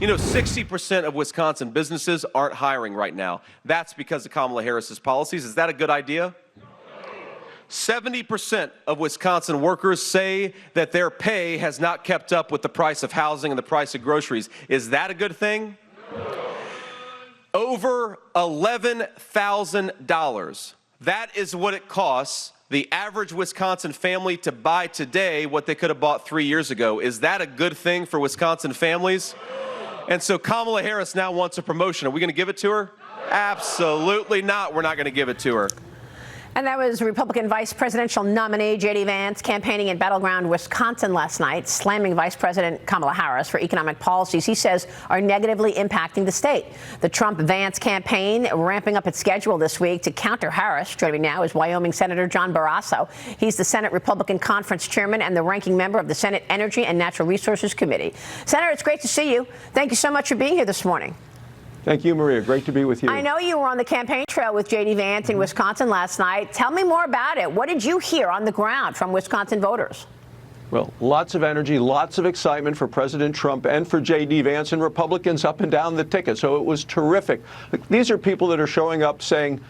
You know, 60% of Wisconsin businesses aren't hiring right now. That's because of Kamala Harris's policies. Is that a good idea? 70% of Wisconsin workers say that their pay has not kept up with the price of housing and the price of groceries. Is that a good thing? Over $11,000. That is what it costs the average Wisconsin family to buy today what they could have bought 3 years ago. Is that a good thing for Wisconsin families? And so Kamala Harris now wants a promotion. Are we going to give it to her? Absolutely not. We're not going to give it to her. And that was Republican vice presidential nominee J.D. Vance campaigning in battleground Wisconsin last night, slamming Vice President Kamala Harris for economic policies he says are negatively impacting the state. The Trump-Vance campaign ramping up its schedule this week to counter Harris. Joining me now is Wyoming Senator John Barrasso. He's the Senate Republican Conference Chairman and the ranking member of the Senate Energy and Natural Resources Committee. Senator, it's great to see you. Thank you so much for being here this morning. Thank you, Maria. Great to be with you. I know you were on the campaign trail with J.D. Vance in Wisconsin last night. Tell me more about it. What did you hear on the ground from Wisconsin voters? Well, lots of energy, lots of excitement for President Trump and for J.D. Vance and Republicans up and down the ticket. So it was terrific. These are people that are showing up saying,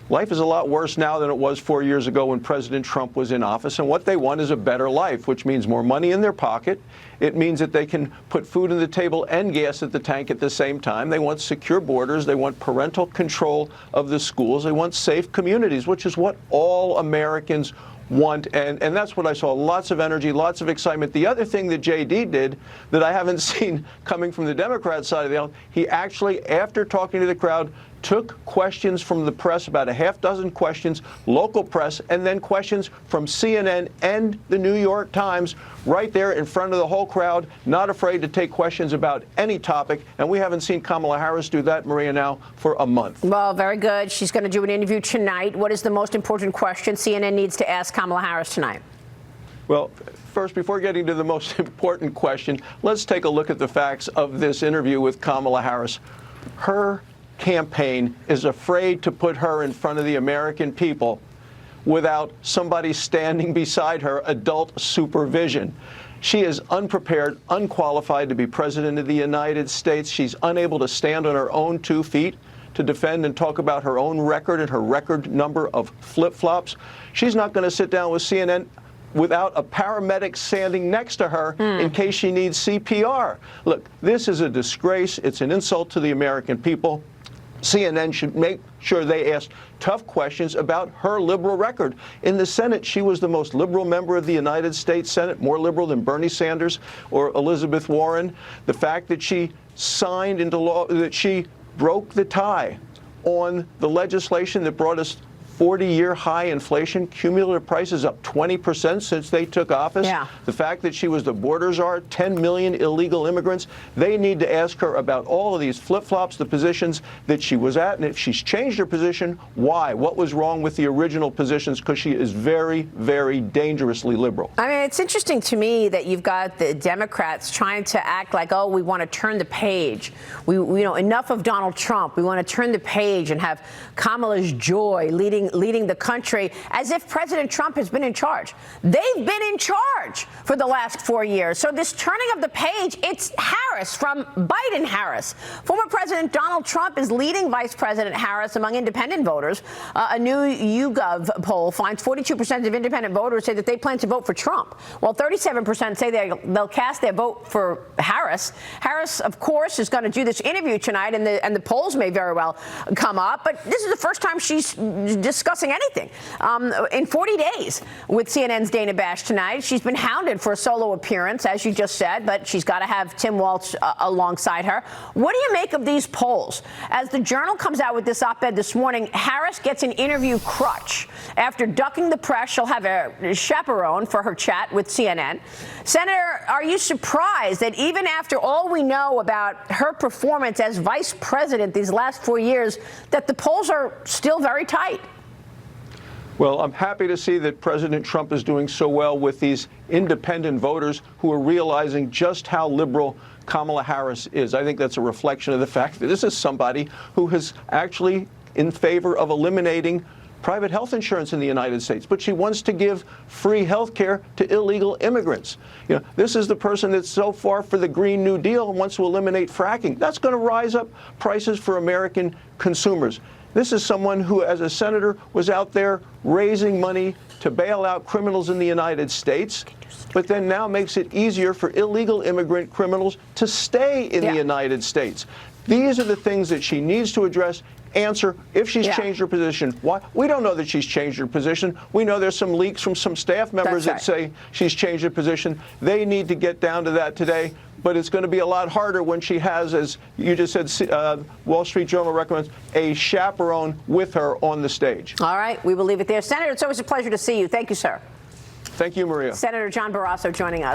life is a lot worse now than it was 4 years ago when President Trump was in office, and what they want is a better life, which means more money in their pocket. It means that they can put food on the table and gas at the tank at the same time. They want secure borders. They want parental control of the schools. They want safe communities, which is what all Americans want, and that's what I saw. Lots of energy, lots of excitement. The other thing that J.D. did that I haven't seen coming from the Democrat side of the aisle, he actually, after talking to the crowd, took questions from the press, about a half dozen questions, local press, and then questions from CNN and the New York Times right there in front of the whole crowd, not afraid to take questions about any topic. And we haven't seen Kamala Harris do that, Maria, now for a month. Well, very good. She's going to do an interview tonight. What is the most important question CNN needs to ask Kamala Harris tonight? Well, first, before getting to the most important question, let's take a look at the facts of this interview with Kamala Harris. Her campaign is afraid to put her in front of the American people without somebody standing beside her, adult supervision. She is unprepared, unqualified to be president of the United States. She's unable to stand on her own 2 feet to defend and talk about her own record and her record number of flip-flops. She's not going to sit down with CNN without a paramedic standing next to her in case she needs CPR. Look, this is a disgrace. It's an insult to the American people. CNN should make sure they ask tough questions about her liberal record. In the Senate, she was the most liberal member of the United States Senate, more liberal than Bernie Sanders or Elizabeth Warren. The fact that she signed into law, that she broke the tie on the legislation that brought us 40-year high inflation, cumulative prices up 20% since they took office. Yeah. The fact that she was the border czar, 10 million illegal immigrants. They need to ask her about all of these flip-flops, the positions that she was at, and if she's changed her position, why? What was wrong with the original positions? Because she is very, very dangerously liberal. I mean, it's interesting to me that you've got the Democrats trying to act like, oh, we want to turn the page. We enough of Donald Trump. We want to turn the page and have Kamala's joy leading the country, as if President Trump has been in charge. They've been in charge for the last 4 years. So this turning of the page, it's Harris from Biden-Harris. Former President Donald Trump is leading Vice President Harris among independent voters. A new YouGov poll finds 42% of independent voters say that they plan to vote for Trump, while 37% say they'll cast their vote for Harris. Harris, of course, is going to do this interview tonight, and the polls may very well come up. But this is the first time she's discussing anything in 40 days with CNN's Dana Bash tonight. She's been hounded for a solo appearance, as you just said, but she's got to have Tim Walz alongside her. What do you make of these polls? As the Journal comes out with this op-ed this morning, Harris gets an interview crutch. After ducking the press, she'll have a chaperone for her chat with CNN. Senator, are you surprised that even after all we know about her performance as vice president these last 4 years, that the polls are still very tight? Well, I'm happy to see that President Trump is doing so well with these independent voters who are realizing just how liberal Kamala Harris is. I think that's a reflection of the fact that this is somebody who is actually in favor of eliminating private health insurance in the United States, but she wants to give free health care to illegal immigrants. You know, this is the person that's so far for the Green New Deal and wants to eliminate fracking. That's going to rise up prices for American consumers. This is someone who, as a senator, was out there raising money to bail out criminals in the United States, but then now makes it easier for illegal immigrant criminals to stay in the United States. These are the things that she needs to address. Answer if she's changed her position. Why? We don't know that she's changed her position. We know there's some leaks from some staff members that say she's changed her position. They need to get down to that today. But it's going to be a lot harder when she has, as you just said, Wall Street Journal recommends, a chaperone with her on the stage. All right, we will leave it there. Senator, it's always a pleasure to see you. Thank you, sir. Thank you, Maria. Senator John Barrasso joining us.